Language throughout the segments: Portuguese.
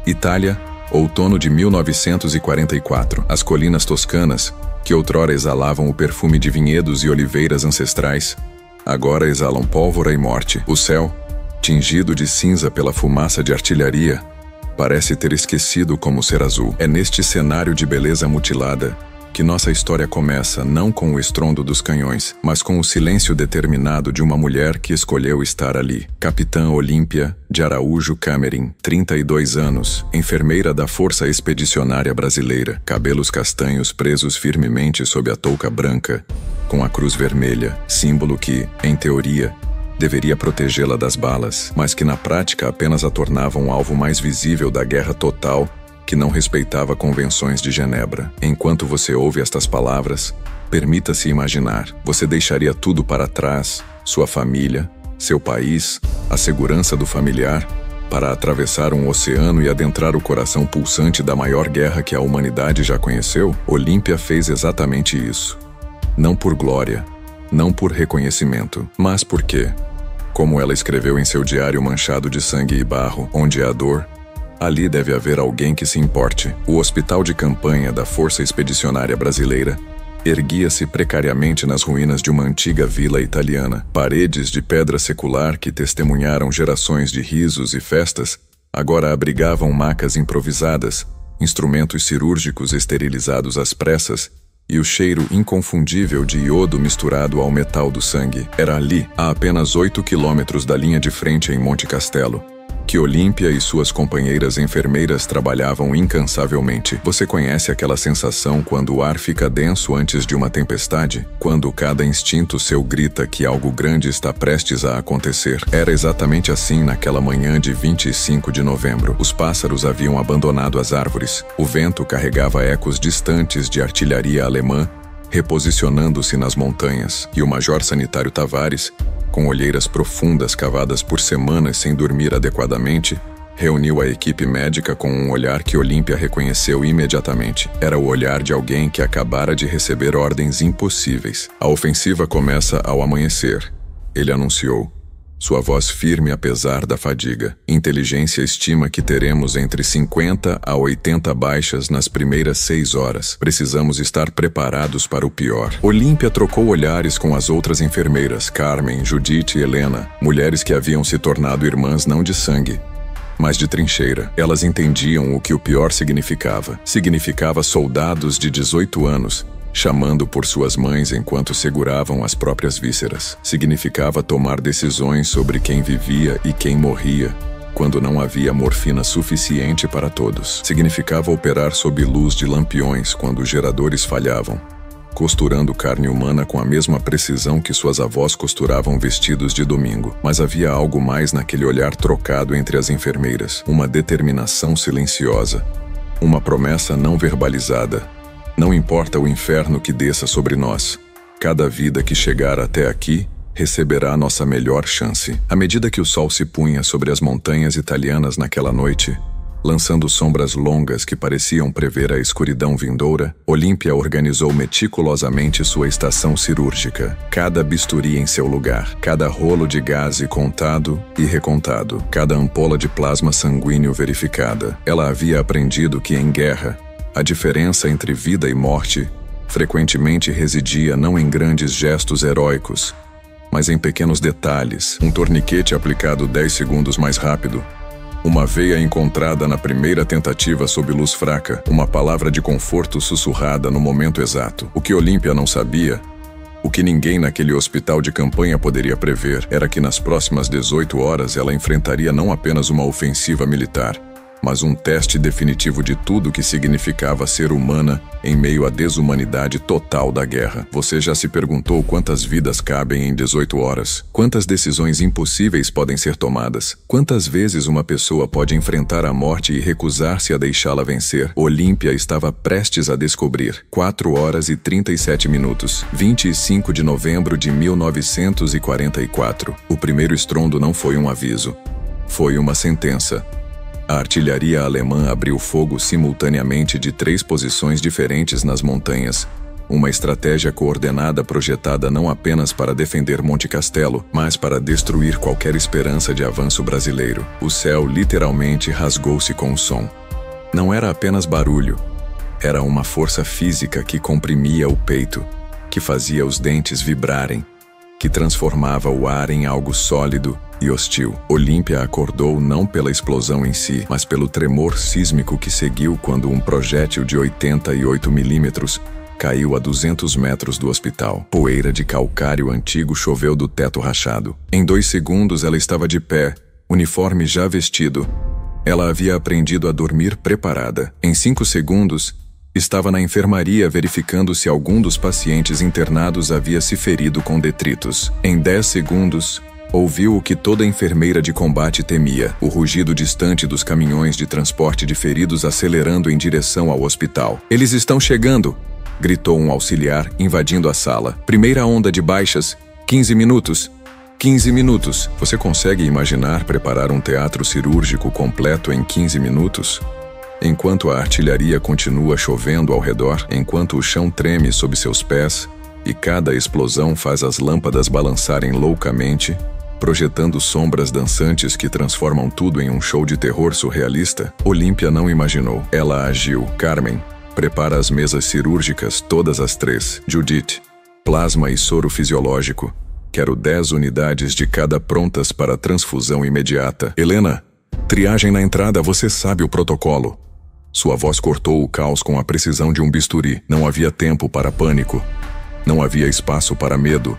Itália, outono de 1944. As colinas toscanas, que outrora exalavam o perfume de vinhedos e oliveiras ancestrais, agora exalam pólvora e morte. O céu, tingido de cinza pela fumaça de artilharia, parece ter esquecido como ser azul. É neste cenário de beleza mutilada que nossa história começa, não com o estrondo dos canhões, mas com o silêncio determinado de uma mulher que escolheu estar ali. Capitã Olímpia de Araújo Camerim, 32 anos, enfermeira da Força Expedicionária Brasileira, cabelos castanhos presos firmemente sob a touca branca, com a cruz vermelha, símbolo que, em teoria, deveria protegê-la das balas, mas que na prática apenas a tornava um alvo mais visível da guerra total que não respeitava convenções de Genebra. Enquanto você ouve estas palavras, permita-se imaginar, você deixaria tudo para trás, sua família, seu país, a segurança do familiar, para atravessar um oceano e adentrar o coração pulsante da maior guerra que a humanidade já conheceu? Olímpia fez exatamente isso. Não por glória, não por reconhecimento, mas porque, como ela escreveu em seu diário manchado de sangue e barro, onde há dor, ali deve haver alguém que se importe. O hospital de campanha da Força Expedicionária Brasileira erguia-se precariamente nas ruínas de uma antiga vila italiana. Paredes de pedra secular que testemunharam gerações de risos e festas agora abrigavam macas improvisadas, instrumentos cirúrgicos esterilizados às pressas e o cheiro inconfundível de iodo misturado ao metal do sangue. Era ali, a apenas 8 quilômetros da linha de frente em Monte Castelo, que Olímpia e suas companheiras enfermeiras trabalhavam incansavelmente. Você conhece aquela sensação quando o ar fica denso antes de uma tempestade? Quando cada instinto seu grita que algo grande está prestes a acontecer? Era exatamente assim naquela manhã de 25 de novembro. Os pássaros haviam abandonado as árvores. O vento carregava ecos distantes de artilharia alemã, reposicionando-se nas montanhas. E o major sanitário Tavares, com olheiras profundas cavadas por semanas sem dormir adequadamente, reuniu a equipe médica com um olhar que Olímpia reconheceu imediatamente. Era o olhar de alguém que acabara de receber ordens impossíveis. A ofensiva começa ao amanhecer, ele anunciou, sua voz firme apesar da fadiga. Inteligência estima que teremos entre 50 a 80 baixas nas primeiras 6 horas. Precisamos estar preparados para o pior. Olímpia trocou olhares com as outras enfermeiras, Carmen, Judite e Helena, mulheres que haviam se tornado irmãs não de sangue, mas de trincheira. Elas entendiam o que o pior significava. Significava soldados de 18 anos, chamando por suas mães enquanto seguravam as próprias vísceras. Significava tomar decisões sobre quem vivia e quem morria, quando não havia morfina suficiente para todos. Significava operar sob luz de lampiões quando os geradores falhavam, costurando carne humana com a mesma precisão que suas avós costuravam vestidos de domingo. Mas havia algo mais naquele olhar trocado entre as enfermeiras, uma determinação silenciosa, uma promessa não verbalizada. Não importa o inferno que desça sobre nós, cada vida que chegar até aqui receberá nossa melhor chance. À medida que o sol se punha sobre as montanhas italianas naquela noite, lançando sombras longas que pareciam prever a escuridão vindoura, Olímpia organizou meticulosamente sua estação cirúrgica. Cada bisturi em seu lugar, cada rolo de gaze contado e recontado, cada ampola de plasma sanguíneo verificada. Ela havia aprendido que em guerra, a diferença entre vida e morte frequentemente residia não em grandes gestos heróicos, mas em pequenos detalhes, um torniquete aplicado 10 segundos mais rápido, uma veia encontrada na primeira tentativa sob luz fraca, uma palavra de conforto sussurrada no momento exato. O que Olímpia não sabia, o que ninguém naquele hospital de campanha poderia prever, era que nas próximas 18 horas ela enfrentaria não apenas uma ofensiva militar, mas um teste definitivo de tudo que significava ser humana em meio à desumanidade total da guerra. Você já se perguntou quantas vidas cabem em 18 horas? Quantas decisões impossíveis podem ser tomadas? Quantas vezes uma pessoa pode enfrentar a morte e recusar-se a deixá-la vencer? Olímpia estava prestes a descobrir. 4 horas e 37 minutos. 25 de novembro de 1944. O primeiro estrondo não foi um aviso. Foi uma sentença. A artilharia alemã abriu fogo simultaneamente de 3 posições diferentes nas montanhas, Uma estratégia coordenada projetada não apenas para defender Monte Castelo, mas para destruir qualquer esperança de avanço brasileiro. O céu literalmente rasgou-se com o som. Não era apenas barulho. Era uma força física que comprimia o peito, que fazia os dentes vibrarem, que transformava o ar em algo sólido e hostil. Olímpia acordou não pela explosão em si, mas pelo tremor sísmico que seguiu quando um projétil de 88 milímetros caiu a 200 metros do hospital. Poeira de calcário antigo choveu do teto rachado. Em 2 segundos ela estava de pé, uniforme já vestido. Ela havia aprendido a dormir preparada. Em 5 segundos, estava na enfermaria verificando se algum dos pacientes internados havia se ferido com detritos. Em 10 segundos, ouviu o que toda enfermeira de combate temia: o rugido distante dos caminhões de transporte de feridos acelerando em direção ao hospital. "Eles estão chegando!" gritou um auxiliar, invadindo a sala. "Primeira onda de baixas, 15 minutos. 15 minutos. Você consegue imaginar preparar um teatro cirúrgico completo em 15 minutos? Enquanto a artilharia continua chovendo ao redor, enquanto o chão treme sob seus pés e cada explosão faz as lâmpadas balançarem loucamente, projetando sombras dançantes que transformam tudo em um show de terror surrealista, Olímpia não imaginou. Ela agiu. "Carmen, prepara as mesas cirúrgicas, todas as 3. Judith, plasma e soro fisiológico. Quero 10 unidades de cada prontas para transfusão imediata. Helena, triagem na entrada, você sabe o protocolo." Sua voz cortou o caos com a precisão de um bisturi. Não havia tempo para pânico. Não havia espaço para medo.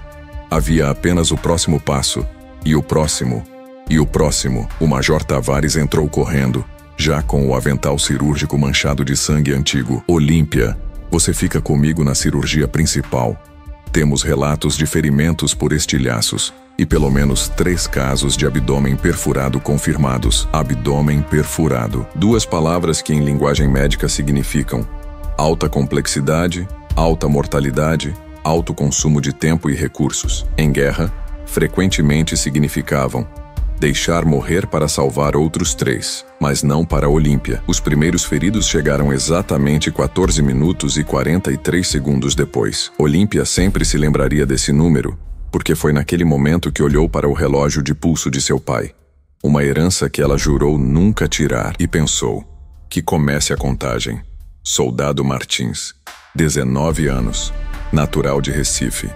Havia apenas o próximo passo. E o próximo. E o próximo. O Major Tavares entrou correndo, já com o avental cirúrgico manchado de sangue antigo. "Olímpia, você fica comigo na cirurgia principal. Temos relatos de ferimentos por estilhaços e pelo menos 3 casos de abdômen perfurado confirmados." Abdômen perfurado. 2 palavras que em linguagem médica significam alta complexidade, alta mortalidade, alto consumo de tempo e recursos. Em guerra, frequentemente significavam deixar morrer para salvar outros 3, mas não para Olímpia. Os primeiros feridos chegaram exatamente 14 minutos e 43 segundos depois. Olímpia sempre se lembraria desse número, porque foi naquele momento que olhou para o relógio de pulso de seu pai. Uma herança que ela jurou nunca tirar, e pensou: que comece a contagem. Soldado Martins, 19 anos, natural de Recife.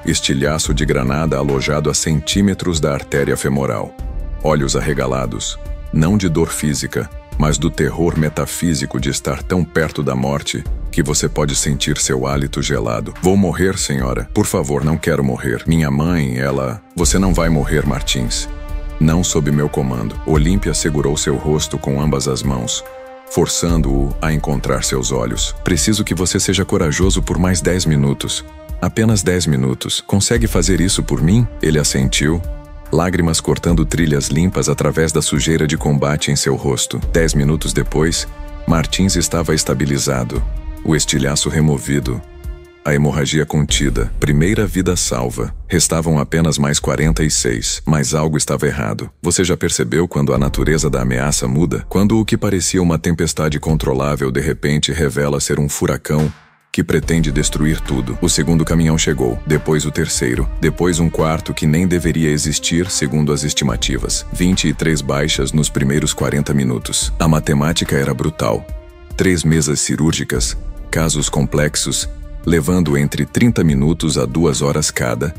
Estilhaço de granada alojado a centímetros da artéria femoral. Olhos arregalados, não de dor física, mas do terror metafísico de estar tão perto da morte que você pode sentir seu hálito gelado. "Vou morrer, senhora. Por favor, não quero morrer. Minha mãe, ela... Você não vai morrer, Martins. Não sob meu comando." Olímpia segurou seu rosto com ambas as mãos, forçando-o a encontrar seus olhos. "Preciso que você seja corajoso por mais 10 minutos. Apenas 10 minutos. Consegue fazer isso por mim?" Ele assentiu, lágrimas cortando trilhas limpas através da sujeira de combate em seu rosto. 10 minutos depois, Martins estava estabilizado, o estilhaço removido, a hemorragia contida, primeira vida salva. Restavam apenas mais 46, mas algo estava errado. Você já percebeu quando a natureza da ameaça muda? Quando o que parecia uma tempestade controlável de repente revela ser um furacão que pretende destruir tudo. O segundo caminhão chegou, depois o terceiro, depois um quarto que nem deveria existir segundo as estimativas. 23 baixas nos primeiros 40 minutos. A matemática era brutal. 3 mesas cirúrgicas, casos complexos, levando entre 30 minutos a 2 horas cada,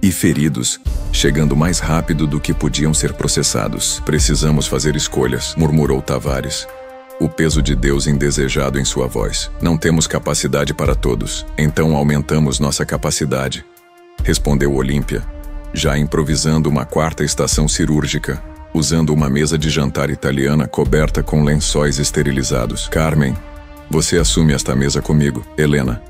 e feridos, chegando mais rápido do que podiam ser processados. "Precisamos fazer escolhas", murmurou Tavares, o peso de Deus indesejado em sua voz. "Não temos capacidade para todos, então aumentamos nossa capacidade", respondeu Olímpia, já improvisando uma 4ª estação cirúrgica, usando uma mesa de jantar italiana coberta com lençóis esterilizados. "Carmen, você assume esta mesa comigo. Helena,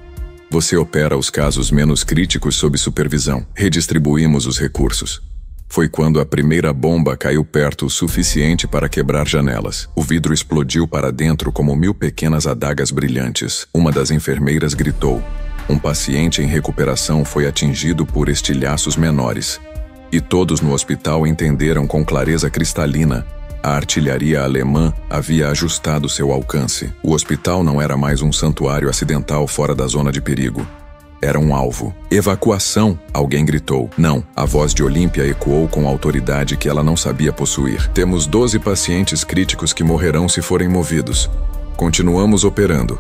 você opera os casos menos críticos sob supervisão. Redistribuímos os recursos." Foi quando a primeira bomba caiu perto o suficiente para quebrar janelas. O vidro explodiu para dentro como 1000 pequenas adagas brilhantes. Uma das enfermeiras gritou. Um paciente em recuperação foi atingido por estilhaços menores. E todos no hospital entenderam com clareza cristalina: a artilharia alemã havia ajustado seu alcance. O hospital não era mais um santuário acidental fora da zona de perigo. Era um alvo. Evacuação! Alguém gritou. Não. A voz de Olímpia ecoou com autoridade que ela não sabia possuir. Temos 12 pacientes críticos que morrerão se forem movidos. Continuamos operando.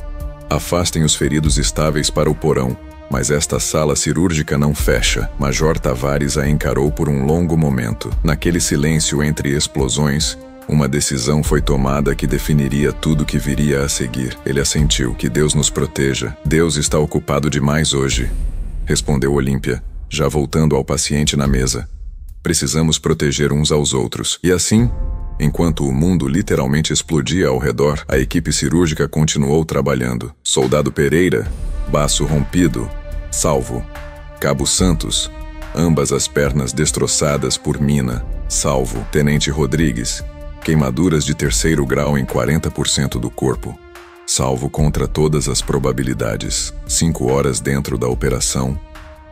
Afastem os feridos estáveis para o porão. Mas esta sala cirúrgica não fecha. Major Tavares a encarou por um longo momento. Naquele silêncio entre explosões, uma decisão foi tomada que definiria tudo que viria a seguir. Ele assentiu. Que Deus nos proteja. Deus está ocupado demais hoje, respondeu Olímpia, já voltando ao paciente na mesa. Precisamos proteger uns aos outros. E assim, enquanto o mundo literalmente explodia ao redor, a equipe cirúrgica continuou trabalhando. Soldado Pereira, baço rompido, salvo. Cabo Santos, ambas as pernas destroçadas por mina, salvo. Tenente Rodrigues, queimaduras de 3º grau em 40% do corpo, salvo contra todas as probabilidades. 5 horas dentro da operação,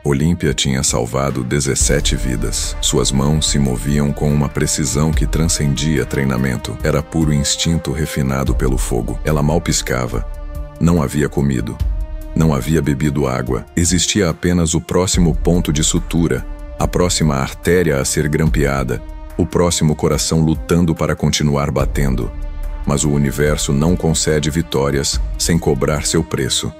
Olímpia tinha salvado 17 vidas. Suas mãos se moviam com uma precisão que transcendia treinamento. Era puro instinto refinado pelo fogo. Ela mal piscava. Não havia comido. Não havia bebido água. Existia apenas o próximo ponto de sutura, a próxima artéria a ser grampeada, o próximo coração lutando para continuar batendo. Mas o universo não concede vitórias sem cobrar seu preço.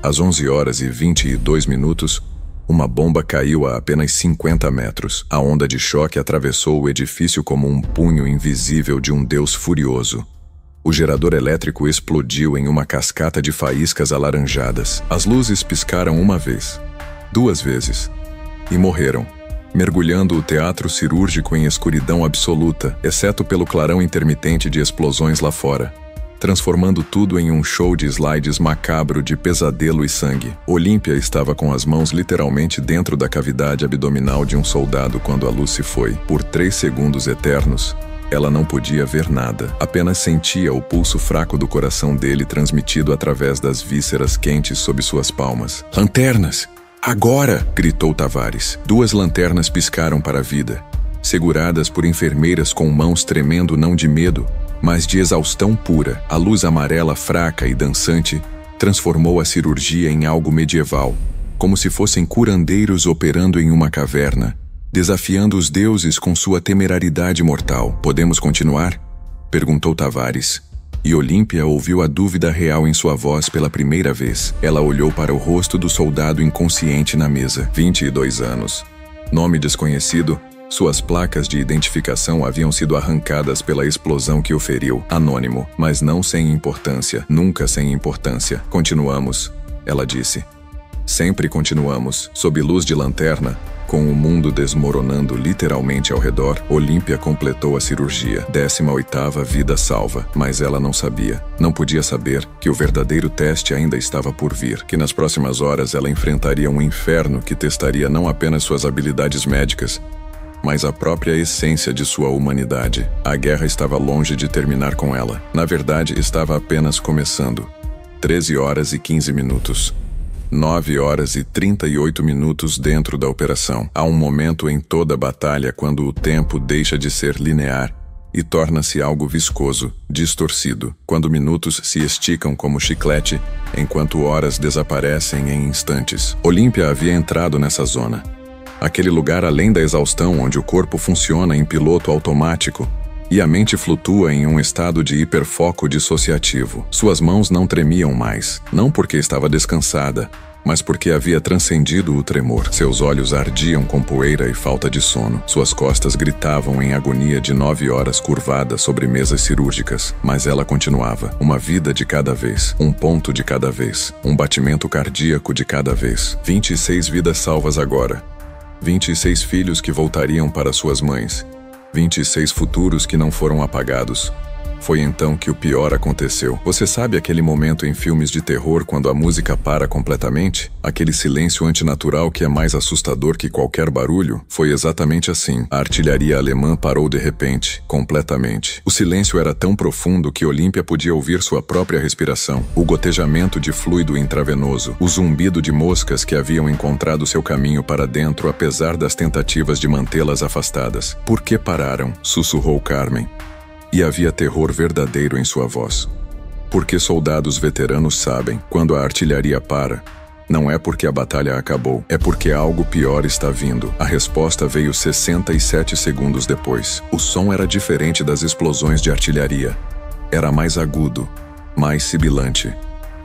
Às 11h22, uma bomba caiu a apenas 50 metros. A onda de choque atravessou o edifício como um punho invisível de um deus furioso. O gerador elétrico explodiu em uma cascata de faíscas alaranjadas. As luzes piscaram uma vez, 2 vezes, e morreram, mergulhando o teatro cirúrgico em escuridão absoluta, exceto pelo clarão intermitente de explosões lá fora, transformando tudo em um show de slides macabro de pesadelo e sangue. Olímpia estava com as mãos literalmente dentro da cavidade abdominal de um soldado quando a luz se foi. Por 3 segundos eternos, ela não podia ver nada, apenas sentia o pulso fraco do coração dele transmitido através das vísceras quentes sob suas palmas. Lanternas! Agora! Gritou Tavares. 2 lanternas piscaram para a vida, seguradas por enfermeiras com mãos tremendo não de medo, mas de exaustão pura. A luz amarela fraca e dançante transformou a cirurgia em algo medieval, como se fossem curandeiros operando em uma caverna, desafiando os deuses com sua temerariedade mortal. Podemos continuar? Perguntou Tavares. E Olímpia ouviu a dúvida real em sua voz pela primeira vez. Ela olhou para o rosto do soldado inconsciente na mesa. 22 anos. Nome desconhecido. Suas placas de identificação haviam sido arrancadas pela explosão que o feriu. Anônimo, mas não sem importância. Nunca sem importância. Continuamos, ela disse. Sempre continuamos. Sob luz de lanterna, com o mundo desmoronando literalmente ao redor, Olímpia completou a cirurgia. 18ª vida salva. Mas ela não sabia. Não podia saber que o verdadeiro teste ainda estava por vir. Que nas próximas horas ela enfrentaria um inferno que testaria não apenas suas habilidades médicas, mas a própria essência de sua humanidade. A guerra estava longe de terminar com ela. Na verdade, estava apenas começando. 13h15. 9h38 dentro da operação. Há um momento em toda batalha quando o tempo deixa de ser linear e torna-se algo viscoso, distorcido, quando minutos se esticam como chiclete, enquanto horas desaparecem em instantes. Olímpia havia entrado nessa zona. Aquele lugar além da exaustão onde o corpo funciona em piloto automático e a mente flutua em um estado de hiperfoco dissociativo. Suas mãos não tremiam mais, não porque estava descansada, mas porque havia transcendido o tremor. Seus olhos ardiam com poeira e falta de sono. Suas costas gritavam em agonia de 9 horas curvadas sobre mesas cirúrgicas. Mas ela continuava. Uma vida de cada vez. Um ponto de cada vez. Um batimento cardíaco de cada vez. 26 vidas salvas agora. 26 filhos que voltariam para suas mães. 26 futuros que não foram apagados. Foi então que o pior aconteceu. Você sabe aquele momento em filmes de terror quando a música para completamente? Aquele silêncio antinatural que é mais assustador que qualquer barulho? Foi exatamente assim. A artilharia alemã parou de repente, completamente. O silêncio era tão profundo que Olímpia podia ouvir sua própria respiração, o gotejamento de fluido intravenoso, o zumbido de moscas que haviam encontrado seu caminho para dentro apesar das tentativas de mantê-las afastadas. Por que pararam? Sussurrou Carmen. E havia terror verdadeiro em sua voz. Porque soldados veteranos sabem, quando a artilharia para, Não é porque a batalha acabou, é porque algo pior está vindo. A resposta veio 67 segundos depois. O som era diferente das explosões de artilharia. Era mais agudo, mais sibilante,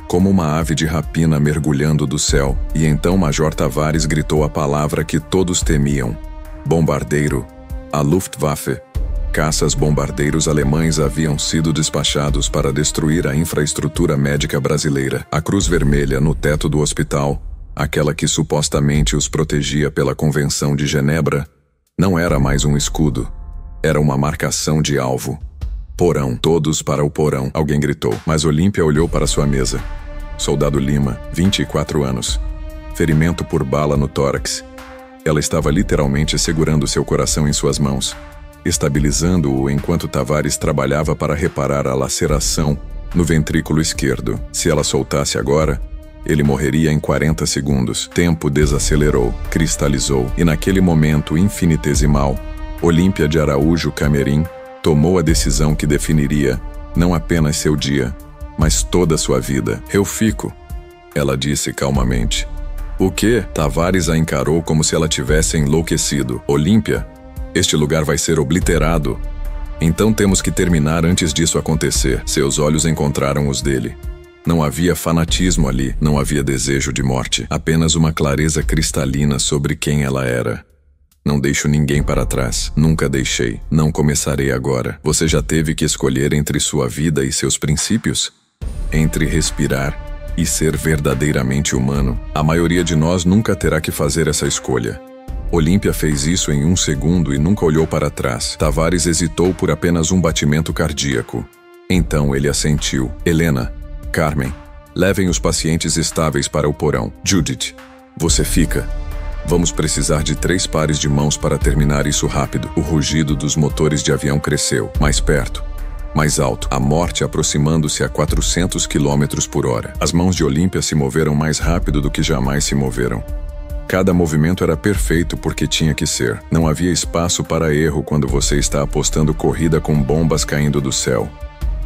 como uma ave de rapina mergulhando do céu. E então Major Tavares gritou a palavra que todos temiam. Bombardeiro. A Luftwaffe. Caças-bombardeiros alemães haviam sido despachados para destruir a infraestrutura médica brasileira. A Cruz Vermelha no teto do hospital, aquela que supostamente os protegia pela Convenção de Genebra, não era mais um escudo. Era uma marcação de alvo. Porão. Todos para o porão, alguém gritou. Mas Olímpia olhou para sua mesa. Soldado Lima, 24 anos. Ferimento por bala no tórax. Ela estava literalmente segurando seu coração em suas mãos, estabilizando-o enquanto Tavares trabalhava para reparar a laceração no ventrículo esquerdo. Se ela soltasse agora, ele morreria em 40 segundos. Tempo desacelerou, cristalizou, e naquele momento infinitesimal, Olímpia de Araújo Camerim tomou a decisão que definiria não apenas seu dia, mas toda a sua vida. Eu fico, ela disse calmamente. O quê? Tavares a encarou como se ela tivesse enlouquecido. Olímpia, este lugar vai ser obliterado. Então temos que terminar antes disso acontecer. Seus olhos encontraram os dele. Não havia fanatismo ali, não havia desejo de morte. Apenas uma clareza cristalina sobre quem ela era. Não deixo ninguém para trás. Nunca deixei. Não começarei agora. Você já teve que escolher entre sua vida e seus princípios? Entre respirar e ser verdadeiramente humano. A maioria de nós nunca terá que fazer essa escolha. Olímpia fez isso em 1 segundo e nunca olhou para trás. Tavares hesitou por apenas um batimento cardíaco. Então ele assentiu. Helena, Carmen, levem os pacientes estáveis para o porão. Judith, você fica. Vamos precisar de 3 pares de mãos para terminar isso rápido. O rugido dos motores de avião cresceu. Mais perto. Mais alto. A morte aproximando-se a 400 km/h. As mãos de Olímpia se moveram mais rápido do que jamais se moveram. Cada movimento era perfeito porque tinha que ser. Não havia espaço para erro quando você está apostando corrida com bombas caindo do céu.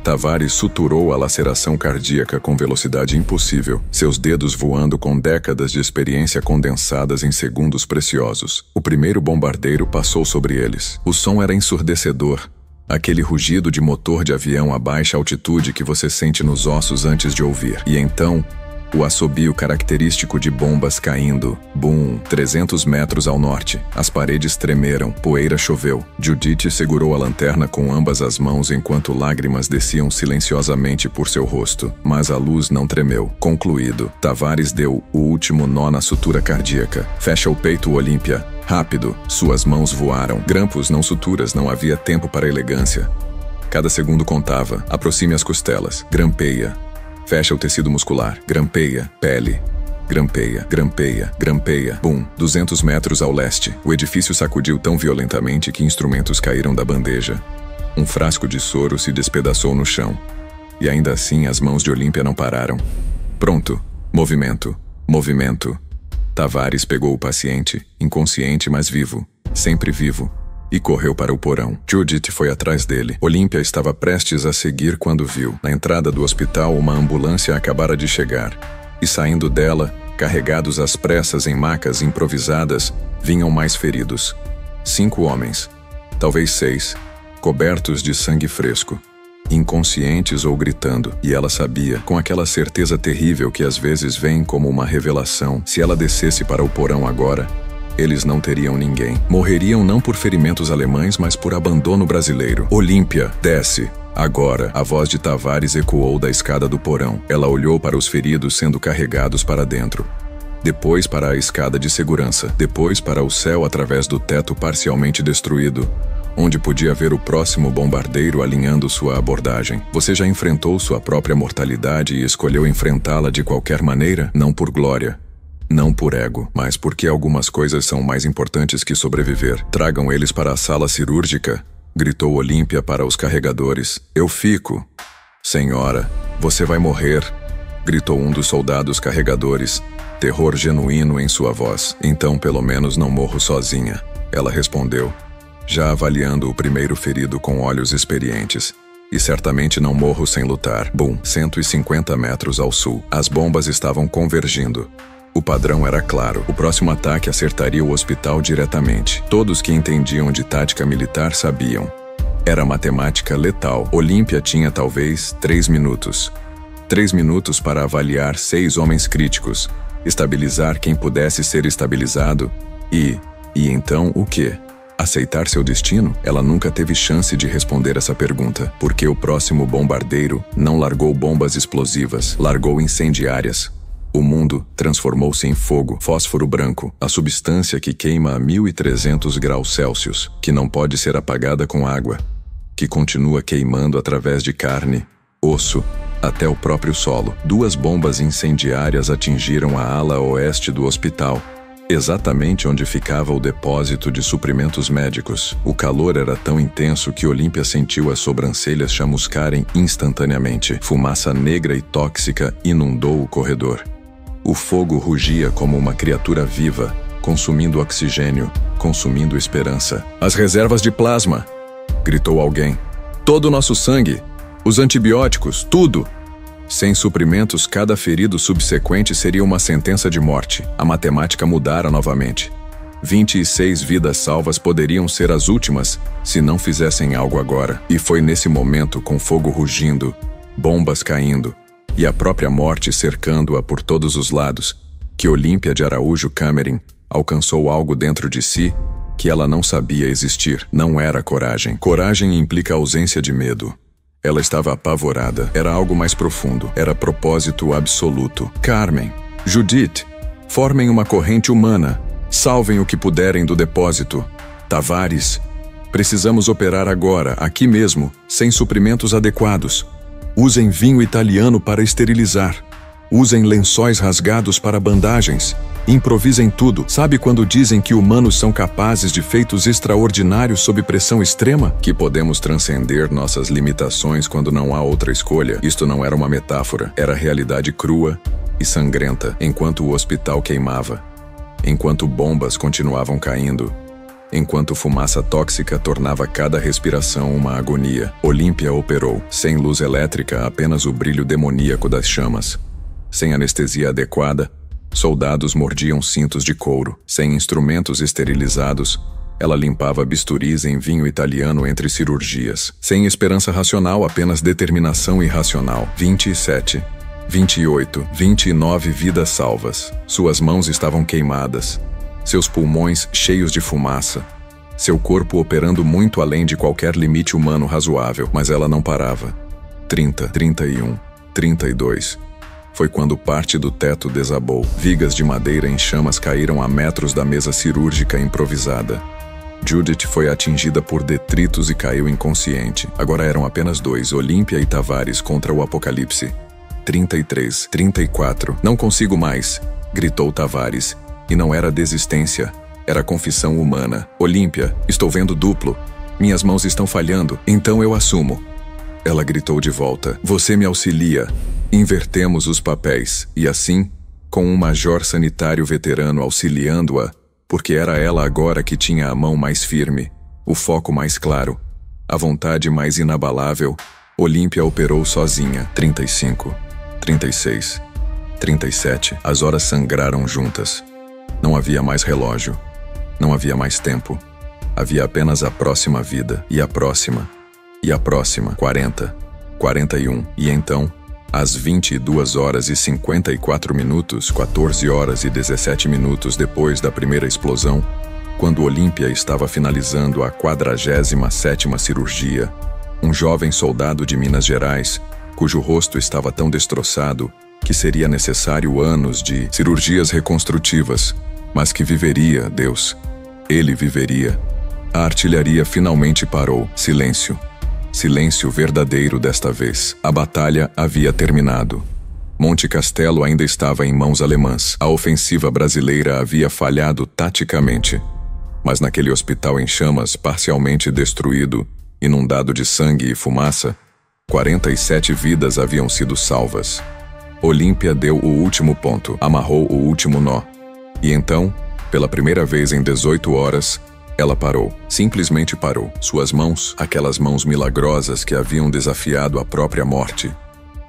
Tavares suturou a laceração cardíaca com velocidade impossível, seus dedos voando com décadas de experiência condensadas em segundos preciosos. O primeiro bombardeiro passou sobre eles. O som era ensurdecedor. Aquele rugido de motor de avião a baixa altitude que você sente nos ossos antes de ouvir. E então, o assobio característico de bombas caindo. Bum! 300 metros ao norte. As paredes tremeram. Poeira choveu. Judith segurou a lanterna com ambas as mãos enquanto lágrimas desciam silenciosamente por seu rosto. Mas a luz não tremeu. Concluído. Tavares deu o último nó na sutura cardíaca. Fecha o peito, Olímpia. Rápido. Suas mãos voaram. Grampos, não suturas. Não havia tempo para elegância. Cada segundo contava. Aproxime as costelas. Grampeia. Fecha o tecido muscular. Grampeia. Pele. Grampeia. Grampeia. Grampeia. Bum. 200 metros ao leste. O edifício sacudiu tão violentamente que instrumentos caíram da bandeja. Um frasco de soro se despedaçou no chão. E ainda assim as mãos de Olímpia não pararam. Pronto. Movimento. Movimento. Tavares pegou o paciente, inconsciente mas vivo. Sempre vivo. E correu para o porão. Judith foi atrás dele. Olímpia estava prestes a seguir quando viu, na entrada do hospital, uma ambulância acabara de chegar. E saindo dela, carregados às pressas em macas improvisadas, vinham mais feridos. 5 homens, talvez 6, cobertos de sangue fresco, inconscientes ou gritando. E ela sabia, com aquela certeza terrível que às vezes vem como uma revelação, se ela descesse para o porão agora, eles não teriam ninguém. Morreriam não por ferimentos alemães, mas por abandono brasileiro. Olímpia, desce. Agora, a voz de Tavares ecoou da escada do porão. Ela olhou para os feridos sendo carregados para dentro. Depois para a escada de segurança. Depois para o céu através do teto parcialmente destruído, onde podia ver o próximo bombardeiro alinhando sua abordagem. Você já enfrentou sua própria mortalidade e escolheu enfrentá-la de qualquer maneira? Não por glória. Não por ego, mas porque algumas coisas são mais importantes que sobreviver. Tragam eles para a sala cirúrgica, gritou Olímpia para os carregadores. Eu fico. Senhora, você vai morrer, gritou um dos soldados carregadores, terror genuíno em sua voz. Então pelo menos não morro sozinha, ela respondeu, já avaliando o primeiro ferido com olhos experientes. E certamente não morro sem lutar. Bum, 150 metros ao sul. As bombas estavam convergindo. O padrão era claro. O próximo ataque acertaria o hospital diretamente. Todos que entendiam de tática militar sabiam. Era matemática letal. Olímpia tinha talvez 3 minutos. 3 minutos para avaliar 6 homens críticos, estabilizar quem pudesse ser estabilizado e então o quê? Aceitar seu destino? Ela nunca teve chance de responder essa pergunta, porque o próximo bombardeiro não largou bombas explosivas, largou incendiárias. O mundo transformou-se em fogo, fósforo branco, a substância que queima a 1300 graus Celsius, que não pode ser apagada com água, que continua queimando através de carne, osso, até o próprio solo. 2 bombas incendiárias atingiram a ala oeste do hospital, exatamente onde ficava o depósito de suprimentos médicos. O calor era tão intenso que Olímpia sentiu as sobrancelhas chamuscarem instantaneamente. Fumaça negra e tóxica inundou o corredor. O fogo rugia como uma criatura viva, consumindo oxigênio, consumindo esperança. As reservas de plasma! Gritou alguém. Todo o nosso sangue! Os antibióticos, tudo! Sem suprimentos, cada ferido subsequente seria uma sentença de morte. A matemática mudara novamente. 26 vidas salvas poderiam ser as últimas se não fizessem algo agora. E foi nesse momento, com fogo rugindo, bombas caindo e a própria morte cercando-a por todos os lados, que Olímpia de Araújo Cameron alcançou algo dentro de si que ela não sabia existir. Não era coragem. Coragem implica ausência de medo. Ela estava apavorada. Era algo mais profundo. Era propósito absoluto. Carmen, Judith, formem uma corrente humana. Salvem o que puderem do depósito. Tavares, precisamos operar agora, aqui mesmo, sem suprimentos adequados. Usem vinho italiano para esterilizar. Usem lençóis rasgados para bandagens. Improvisem tudo. Sabe quando dizem que humanos são capazes de feitos extraordinários sob pressão extrema? Que podemos transcender nossas limitações quando não há outra escolha. Isto não era uma metáfora. Era realidade crua e sangrenta, enquanto o hospital queimava, enquanto bombas continuavam caindo, enquanto fumaça tóxica tornava cada respiração uma agonia. Olímpia operou. Sem luz elétrica, apenas o brilho demoníaco das chamas. Sem anestesia adequada, soldados mordiam cintos de couro. Sem instrumentos esterilizados, ela limpava bisturis em vinho italiano entre cirurgias. Sem esperança racional, apenas determinação irracional. 27, 28, 29 vidas salvas. Suas mãos estavam queimadas, seus pulmões cheios de fumaça, seu corpo operando muito além de qualquer limite humano razoável. Mas ela não parava. 30, 31, 32... Foi quando parte do teto desabou. Vigas de madeira em chamas caíram a metros da mesa cirúrgica improvisada. Judith foi atingida por detritos e caiu inconsciente. Agora eram apenas 2, Olímpia e Tavares contra o apocalipse. 33, 34. Não consigo mais, gritou Tavares. E não era desistência, era confissão humana. Olímpia, estou vendo duplo. Minhas mãos estão falhando, então eu assumo. Ela gritou de volta. Você me auxilia. Invertemos os papéis, e assim, com um major sanitário veterano auxiliando-a, porque era ela agora que tinha a mão mais firme, o foco mais claro, a vontade mais inabalável, Olímpia operou sozinha. 35, 36, 37. As horas sangraram juntas. Não havia mais relógio. Não havia mais tempo. Havia apenas a próxima vida, e a próxima, e a próxima. 40, 41, e então, às 22 horas e 54 minutos, 14 horas e 17 minutos depois da primeira explosão, quando Olímpia estava finalizando a 47ª cirurgia, um jovem soldado de Minas Gerais, cujo rosto estava tão destroçado que seria necessário anos de cirurgias reconstrutivas, mas que viveria, Deus. Ele viveria. A artilharia finalmente parou. Silêncio. Silêncio verdadeiro desta vez. A batalha havia terminado. Monte Castelo ainda estava em mãos alemãs. A ofensiva brasileira havia falhado taticamente. Mas naquele hospital em chamas, parcialmente destruído, inundado de sangue e fumaça, 47 vidas haviam sido salvas. Olímpia deu o último ponto, amarrou o último nó. E então, pela primeira vez em 18 horas, ela parou. Simplesmente parou. Suas mãos, aquelas mãos milagrosas que haviam desafiado a própria morte,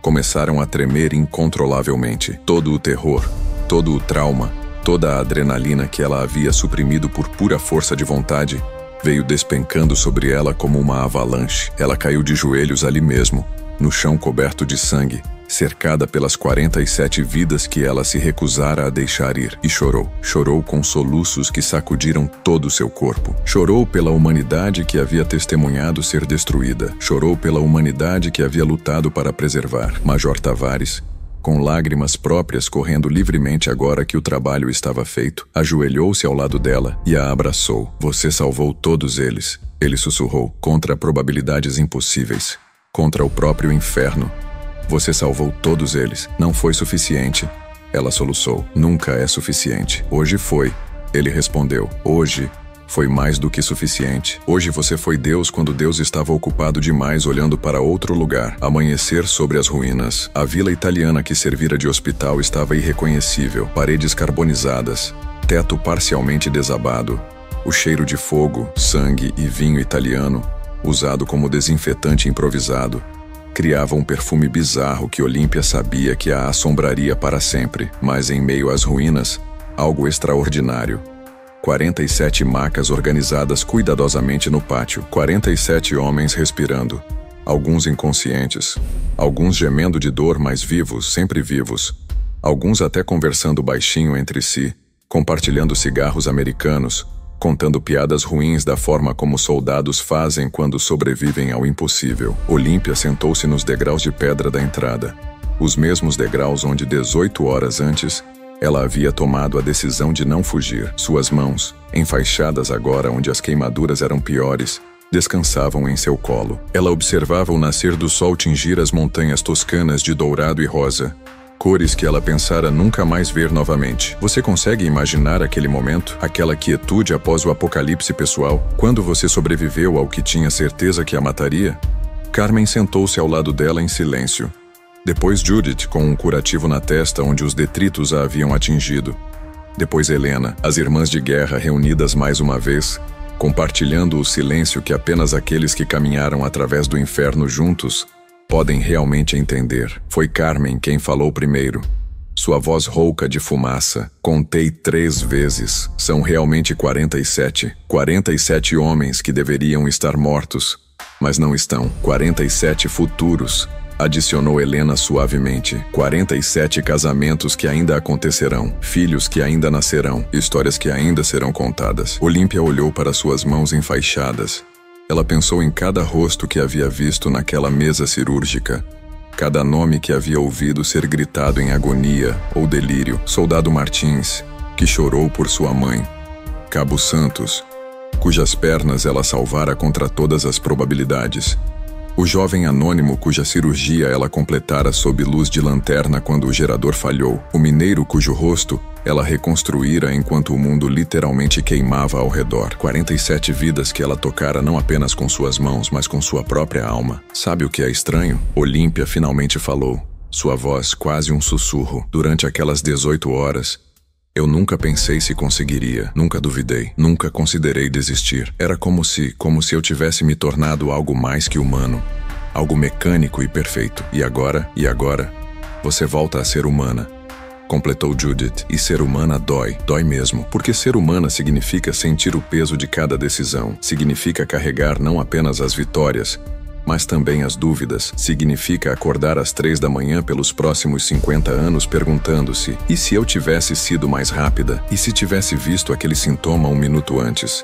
começaram a tremer incontrolavelmente. Todo o terror, Todo o trauma, toda a adrenalina que ela havia suprimido por pura força de vontade, veio despencando sobre ela como uma avalanche. Ela caiu de joelhos ali mesmo, no chão coberto de sangue, cercada pelas 47 vidas que ela se recusara a deixar ir. E chorou. Chorou com soluços que sacudiram todo o seu corpo. Chorou pela humanidade que havia testemunhado ser destruída. Chorou pela humanidade que havia lutado para preservar. Major Tavares, com lágrimas próprias correndo livremente agora que o trabalho estava feito, ajoelhou-se ao lado dela e a abraçou. Você salvou todos eles, ele sussurrou, contra probabilidades impossíveis, contra o próprio inferno. Você salvou todos eles. Não foi suficiente. Ela soluçou. Nunca é suficiente. Hoje foi. Ele respondeu. Hoje foi mais do que suficiente. Hoje você foi Deus quando Deus estava ocupado demais olhando para outro lugar. Amanhecer sobre as ruínas. A vila italiana que servira de hospital estava irreconhecível. Paredes carbonizadas. Teto parcialmente desabado. O cheiro de fogo, sangue e vinho italiano, usado como desinfetante improvisado, criava um perfume bizarro que Olímpia sabia que a assombraria para sempre. Mas em meio às ruínas, algo extraordinário. 47 macas organizadas cuidadosamente no pátio. 47 homens respirando. Alguns inconscientes. Alguns gemendo de dor, mas vivos, sempre vivos. Alguns até conversando baixinho entre si, compartilhando cigarros americanos, contando piadas ruins da forma como soldados fazem quando sobrevivem ao impossível. Olímpia sentou-se nos degraus de pedra da entrada. Os mesmos degraus onde 18 horas antes, ela havia tomado a decisão de não fugir. Suas mãos, enfaixadas agora onde as queimaduras eram piores, descansavam em seu colo. Ela observava o nascer do sol tingir as montanhas toscanas de dourado e rosa, cores que ela pensara nunca mais ver novamente. Você consegue imaginar aquele momento? Aquela quietude após o apocalipse pessoal, quando você sobreviveu ao que tinha certeza que a mataria? Carmen sentou-se ao lado dela em silêncio. Depois Judith, com um curativo na testa onde os detritos a haviam atingido. Depois Helena, as irmãs de guerra reunidas mais uma vez, compartilhando o silêncio que apenas aqueles que caminharam através do inferno juntos podem realmente entender. Foi Carmen quem falou primeiro. Sua voz rouca de fumaça. Contei 3 vezes. São realmente 47. 47 homens que deveriam estar mortos, mas não estão. 47 futuros, adicionou Helena suavemente. 47 casamentos que ainda acontecerão. Filhos que ainda nascerão. Histórias que ainda serão contadas. Olímpia olhou para suas mãos enfaixadas. Ela pensou em cada rosto que havia visto naquela mesa cirúrgica, cada nome que havia ouvido ser gritado em agonia ou delírio. Soldado Martins, que chorou por sua mãe. Cabo Santos, cujas pernas ela salvara contra todas as probabilidades. O jovem anônimo cuja cirurgia ela completara sob luz de lanterna quando o gerador falhou. O mineiro cujo rosto ela reconstruíra enquanto o mundo literalmente queimava ao redor. 47 vidas que ela tocara não apenas com suas mãos, mas com sua própria alma. Sabe o que é estranho? Olímpia finalmente falou, sua voz quase um sussurro. Durante aquelas 18 horas, eu nunca pensei se conseguiria, nunca duvidei, nunca considerei desistir. Era como se eu tivesse me tornado algo mais que humano, algo mecânico e perfeito. E agora, você volta a ser humana, completou Judith. E ser humana dói mesmo, porque ser humana significa sentir o peso de cada decisão, significa carregar não apenas as vitórias, mas também as dúvidas. Significa acordar às 3 da manhã pelos próximos 50 anos perguntando-se: e se eu tivesse sido mais rápida? E se tivesse visto aquele sintoma 1 minuto antes?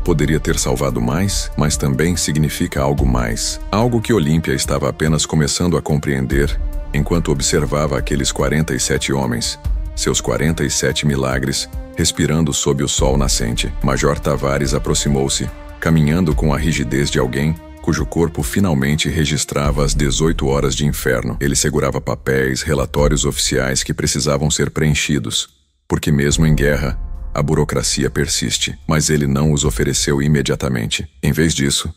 Poderia ter salvado mais, mas também significa algo mais. Algo que Olímpia estava apenas começando a compreender enquanto observava aqueles 47 homens, seus 47 milagres, respirando sob o sol nascente. Major Tavares aproximou-se, caminhando com a rigidez de alguém cujo corpo finalmente registrava as 18 horas de inferno. Ele segurava papéis, relatórios oficiais que precisavam ser preenchidos, porque mesmo em guerra, a burocracia persiste. Mas ele não os ofereceu imediatamente. Em vez disso,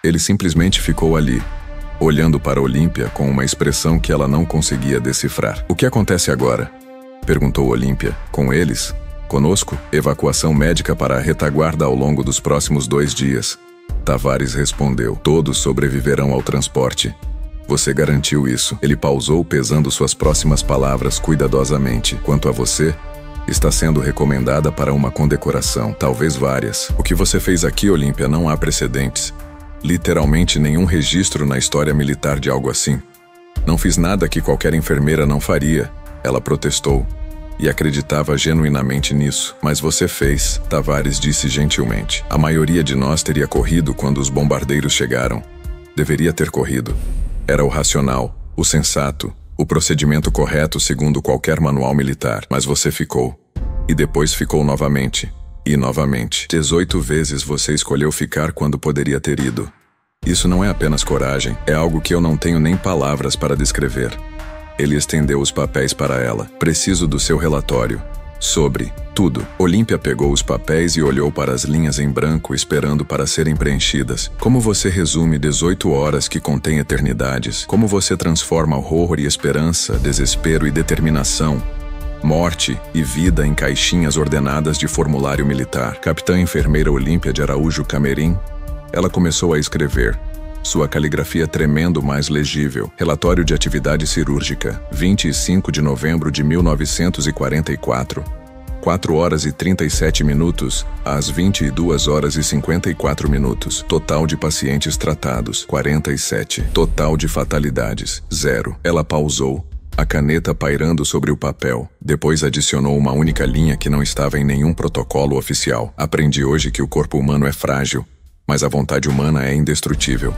ele simplesmente ficou ali, olhando para Olímpia com uma expressão que ela não conseguia decifrar. O que acontece agora? Perguntou Olímpia. Com eles? Conosco? Evacuação médica para a retaguarda ao longo dos próximos 2 dias. Tavares respondeu. Todos sobreviverão ao transporte. Você garantiu isso. Ele pausou, pesando suas próximas palavras cuidadosamente. Quanto a você, está sendo recomendada para uma condecoração, talvez várias. O que você fez aqui, Olímpia, não há precedentes. Literalmente nenhum registro na história militar de algo assim. Não fiz nada que qualquer enfermeira não faria, ela protestou. E acreditava genuinamente nisso. Mas você fez, Tavares disse gentilmente. A maioria de nós teria corrido quando os bombardeiros chegaram. Deveria ter corrido. Era o racional, o sensato, o procedimento correto segundo qualquer manual militar. Mas você ficou. E depois ficou novamente. E novamente. 18 vezes você escolheu ficar quando poderia ter ido. Isso não é apenas coragem, é algo que eu não tenho nem palavras para descrever. Ele estendeu os papéis para ela. Preciso do seu relatório. Sobre tudo. Olímpia pegou os papéis e olhou para as linhas em branco, esperando para serem preenchidas. Como você resume 18 horas que contêm eternidades? Como você transforma horror e esperança, desespero e determinação, morte e vida em caixinhas ordenadas de formulário militar? Capitã enfermeira Olímpia de Araújo Camerim. Ela começou a escrever. Sua caligrafia tremendo mais legível. Relatório de atividade cirúrgica. 25 de novembro de 1944. 4 horas e 37 minutos, às 22 horas e 54 minutos. Total de pacientes tratados, 47. Total de fatalidades, 0. Ela pausou, a caneta pairando sobre o papel. Depois adicionou uma única linha que não estava em nenhum protocolo oficial. Aprendi hoje que o corpo humano é frágil, mas a vontade humana é indestrutível.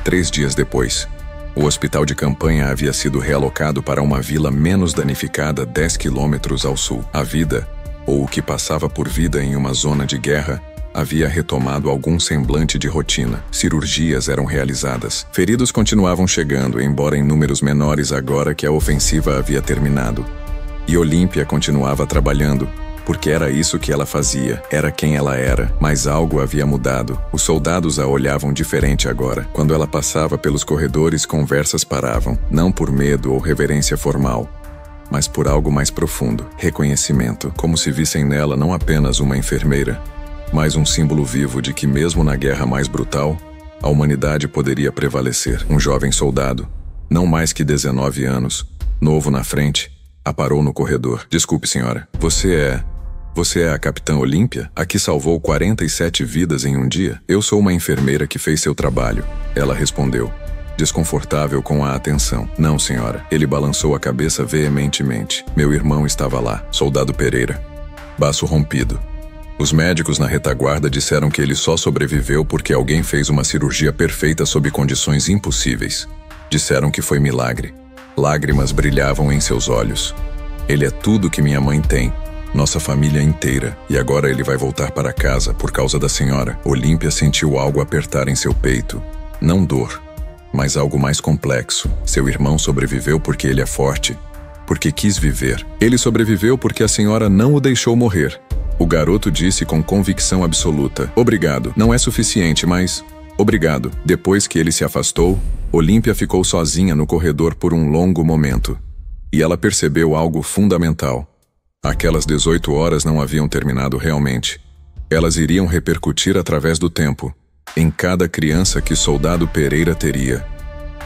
3 dias depois, o hospital de campanha havia sido realocado para uma vila menos danificada 10 quilômetros ao sul. A vida, ou o que passava por vida em uma zona de guerra, havia retomado algum semblante de rotina. Cirurgias eram realizadas. Feridos continuavam chegando, embora em números menores agora que a ofensiva havia terminado. E Olímpia continuava trabalhando, porque era isso que ela fazia, era quem ela era. Mas algo havia mudado. Os soldados a olhavam diferente agora. Quando ela passava pelos corredores, conversas paravam, não por medo ou reverência formal, mas por algo mais profundo, reconhecimento, como se vissem nela não apenas uma enfermeira, mas um símbolo vivo de que mesmo na guerra mais brutal, a humanidade poderia prevalecer. Um jovem soldado, não mais que 19 anos, novo na frente, a parou no corredor. Desculpe, senhora, Você é a Capitã Olímpia? A que salvou 47 vidas em um dia? Eu sou uma enfermeira que fez seu trabalho. Ela respondeu, desconfortável com a atenção. Não, senhora. Ele balançou a cabeça veementemente. Meu irmão estava lá. Soldado Pereira. Baço rompido. Os médicos na retaguarda disseram que ele só sobreviveu porque alguém fez uma cirurgia perfeita sob condições impossíveis. Disseram que foi milagre. Lágrimas brilhavam em seus olhos. Ele é tudo que minha mãe tem. Nossa família inteira. E agora ele vai voltar para casa por causa da senhora. Olímpia sentiu algo apertar em seu peito. Não dor, mas algo mais complexo. Seu irmão sobreviveu porque ele é forte. Porque quis viver. Ele sobreviveu porque a senhora não o deixou morrer. O garoto disse com convicção absoluta. Obrigado. Não é suficiente, mas... Obrigado. Depois que ele se afastou, Olímpia ficou sozinha no corredor por um longo momento. E ela percebeu algo fundamental. Aquelas 18 horas não haviam terminado realmente. Elas iriam repercutir através do tempo, em cada criança que Soldado Pereira teria,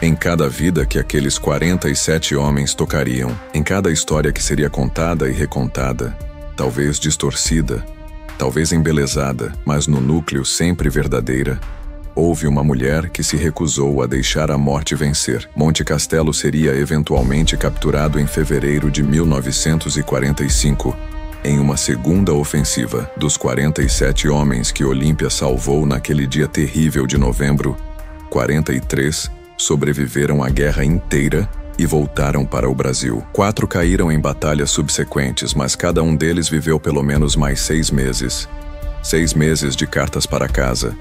em cada vida que aqueles 47 homens tocariam, em cada história que seria contada e recontada, talvez distorcida, talvez embelezada, mas no núcleo sempre verdadeira. Houve uma mulher que se recusou a deixar a morte vencer. Monte Castelo seria eventualmente capturado em fevereiro de 1945, em uma segunda ofensiva. Dos 47 homens que Olímpia salvou naquele dia terrível de novembro, 43 sobreviveram à guerra inteira e voltaram para o Brasil. 4 caíram em batalhas subsequentes, mas cada um deles viveu pelo menos mais 6 meses. 6 meses de cartas para casa,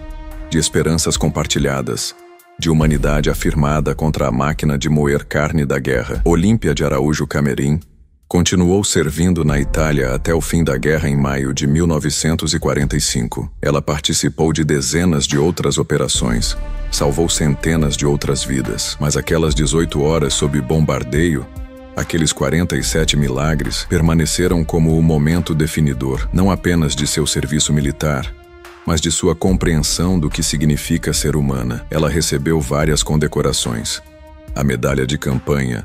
de esperanças compartilhadas, de humanidade afirmada contra a máquina de moer carne da guerra. Olímpia de Araújo Camerim continuou servindo na Itália até o fim da guerra em maio de 1945. Ela participou de dezenas de outras operações, salvou centenas de outras vidas, mas aquelas 18 horas sob bombardeio, aqueles 47 milagres, permaneceram como o momento definidor, não apenas de seu serviço militar, mas de sua compreensão do que significa ser humana. Ela recebeu várias condecorações. a medalha de campanha,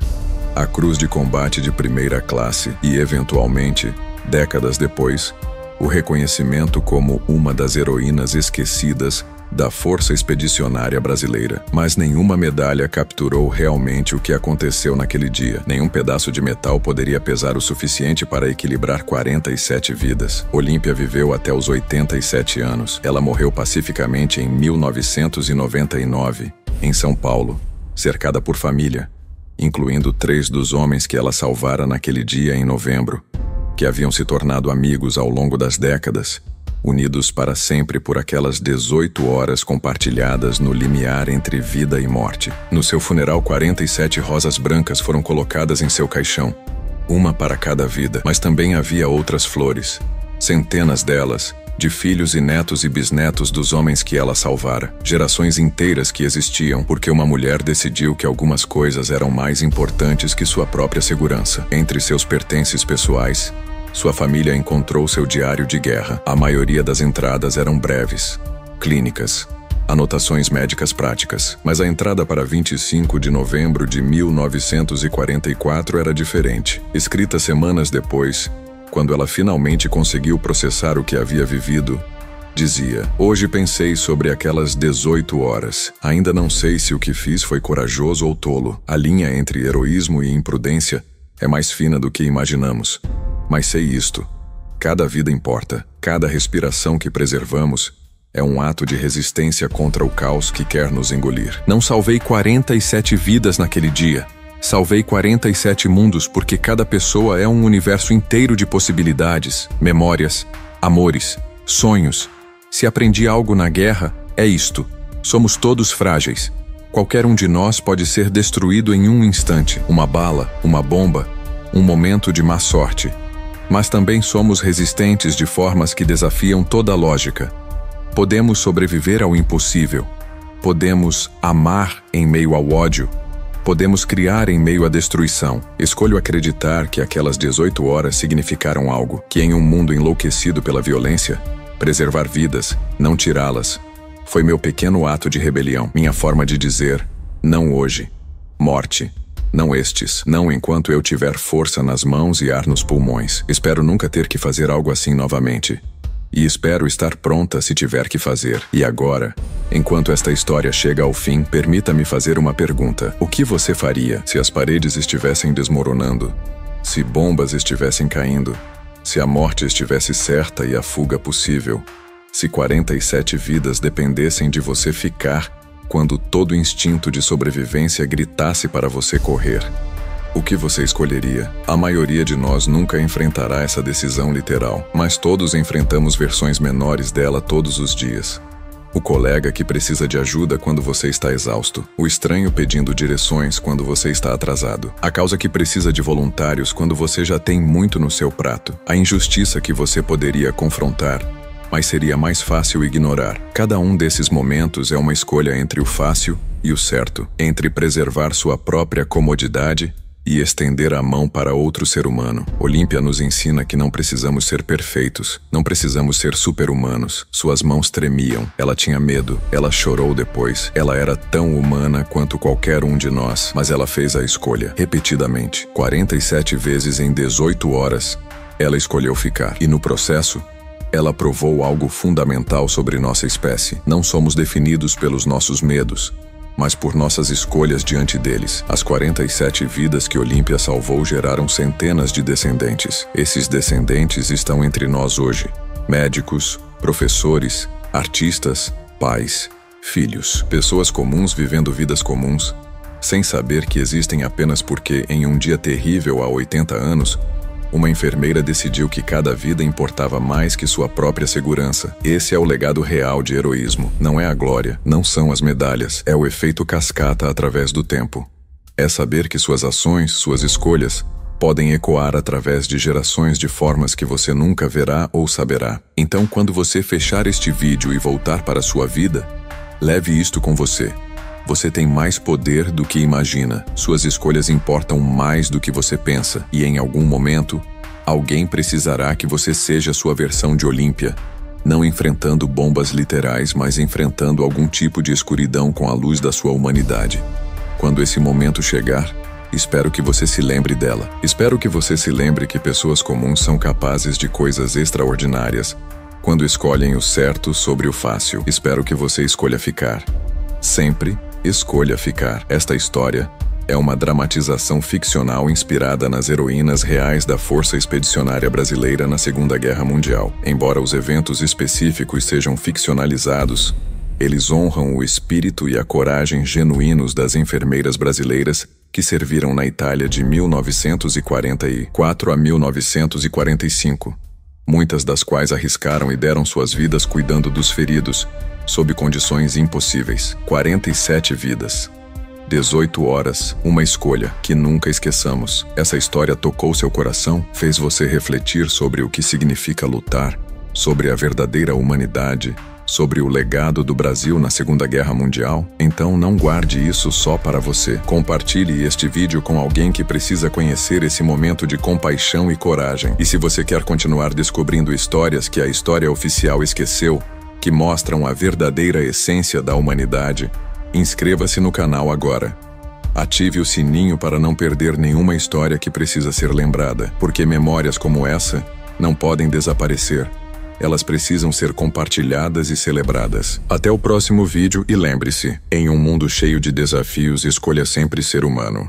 a cruz de combate de primeira classe e, eventualmente, décadas depois, o reconhecimento como uma das heroínas esquecidas da Força Expedicionária Brasileira. Mas nenhuma medalha capturou realmente o que aconteceu naquele dia. Nenhum pedaço de metal poderia pesar o suficiente para equilibrar 47 vidas. Olímpia viveu até os 87 anos. Ela morreu pacificamente em 1999, em São Paulo, cercada por família, incluindo 3 dos homens que ela salvara naquele dia em novembro, que haviam se tornado amigos ao longo das décadas, unidos para sempre por aquelas 18 horas compartilhadas no limiar entre vida e morte. No seu funeral, 47 rosas brancas foram colocadas em seu caixão, uma para cada vida, mas também havia outras flores, centenas delas, de filhos e netos e bisnetos dos homens que ela salvara, gerações inteiras que existiam porque uma mulher decidiu que algumas coisas eram mais importantes que sua própria segurança. Entre seus pertences pessoais, sua família encontrou seu diário de guerra. A maioria das entradas eram breves, clínicas, anotações médicas práticas, mas a entrada para 25 de novembro de 1944 era diferente. Escrita semanas depois, quando ela finalmente conseguiu processar o que havia vivido, dizia: "Hoje pensei sobre aquelas 18 horas. Ainda não sei se o que fiz foi corajoso ou tolo. A linha entre heroísmo e imprudência é mais fina do que imaginamos. Mas sei isto: cada vida importa. Cada respiração que preservamos é um ato de resistência contra o caos que quer nos engolir." Não salvei 47 vidas naquele dia. Salvei 47 mundos porque cada pessoa é um universo inteiro de possibilidades, memórias, amores, sonhos. Se aprendi algo na guerra, é isto: somos todos frágeis. Qualquer um de nós pode ser destruído em um instante, uma bala, uma bomba, um momento de má sorte. Mas também somos resistentes de formas que desafiam toda a lógica. Podemos sobreviver ao impossível. Podemos amar em meio ao ódio. Podemos criar em meio à destruição. Escolho acreditar que aquelas 18 horas significaram algo, que em um mundo enlouquecido pela violência, preservar vidas, não tirá-las, foi meu pequeno ato de rebelião, minha forma de dizer: não hoje. Morte, não estes, não enquanto eu tiver força nas mãos e ar nos pulmões. Espero nunca ter que fazer algo assim novamente. E espero estar pronta se tiver que fazer. E agora, enquanto esta história chega ao fim, permita-me fazer uma pergunta. O que você faria se as paredes estivessem desmoronando? Se bombas estivessem caindo? Se a morte estivesse certa e a fuga possível? Se 47 vidas dependessem de você ficar quando todo instinto de sobrevivência gritasse para você correr? O que você escolheria? A maioria de nós nunca enfrentará essa decisão literal, mas todos enfrentamos versões menores dela todos os dias. O colega que precisa de ajuda quando você está exausto. O estranho pedindo direções quando você está atrasado. A causa que precisa de voluntários quando você já tem muito no seu prato. A injustiça que você poderia confrontar, mas seria mais fácil ignorar. Cada um desses momentos é uma escolha entre o fácil e o certo, entre preservar sua própria comodidade e estender a mão para outro ser humano. Olímpia nos ensina que não precisamos ser perfeitos, não precisamos ser super-humanos. Suas mãos tremiam, ela tinha medo, ela chorou depois. Ela era tão humana quanto qualquer um de nós, mas ela fez a escolha, repetidamente. 47 vezes em 18 horas, ela escolheu ficar. E no processo, ela provou algo fundamental sobre nossa espécie. Não somos definidos pelos nossos medos, mas por nossas escolhas diante deles. As 47 vidas que Olímpia salvou geraram centenas de descendentes. Esses descendentes estão entre nós hoje. Médicos, professores, artistas, pais, filhos. Pessoas comuns vivendo vidas comuns, sem saber que existem apenas porque, em um dia terrível há 80 anos, uma enfermeira decidiu que cada vida importava mais que sua própria segurança. Esse é o legado real de heroísmo. Não é a glória, não são as medalhas, é o efeito cascata através do tempo. É saber que suas ações, suas escolhas, podem ecoar através de gerações de formas que você nunca verá ou saberá. Então, quando você fechar este vídeo e voltar para a sua vida, leve isto com você. Você tem mais poder do que imagina. Suas escolhas importam mais do que você pensa. E em algum momento, alguém precisará que você seja sua versão de Olímpia. Não enfrentando bombas literais, mas enfrentando algum tipo de escuridão com a luz da sua humanidade. Quando esse momento chegar, espero que você se lembre dela. Espero que você se lembre que pessoas comuns são capazes de coisas extraordinárias quando escolhem o certo sobre o fácil. Espero que você escolha ficar. Sempre escolha ficar. Esta história é uma dramatização ficcional inspirada nas heroínas reais da Força Expedicionária Brasileira na Segunda Guerra Mundial. Embora os eventos específicos sejam ficcionalizados, eles honram o espírito e a coragem genuínos das enfermeiras brasileiras que serviram na Itália de 1944 a 1945, muitas das quais arriscaram e deram suas vidas cuidando dos feridos, sob condições impossíveis. 47 vidas. 18 horas, uma escolha que nunca esqueçamos. Essa história tocou seu coração? Fez você refletir sobre o que significa lutar, sobre a verdadeira humanidade, sobre o legado do Brasil na Segunda Guerra Mundial? Então não guarde isso só para você. Compartilhe este vídeo com alguém que precisa conhecer esse momento de compaixão e coragem. E se você quer continuar descobrindo histórias que a história oficial esqueceu, que mostram a verdadeira essência da humanidade, inscreva-se no canal agora. Ative o sininho para não perder nenhuma história que precisa ser lembrada, porque memórias como essa não podem desaparecer. Elas precisam ser compartilhadas e celebradas. Até o próximo vídeo e lembre-se, em um mundo cheio de desafios, escolha sempre ser humano.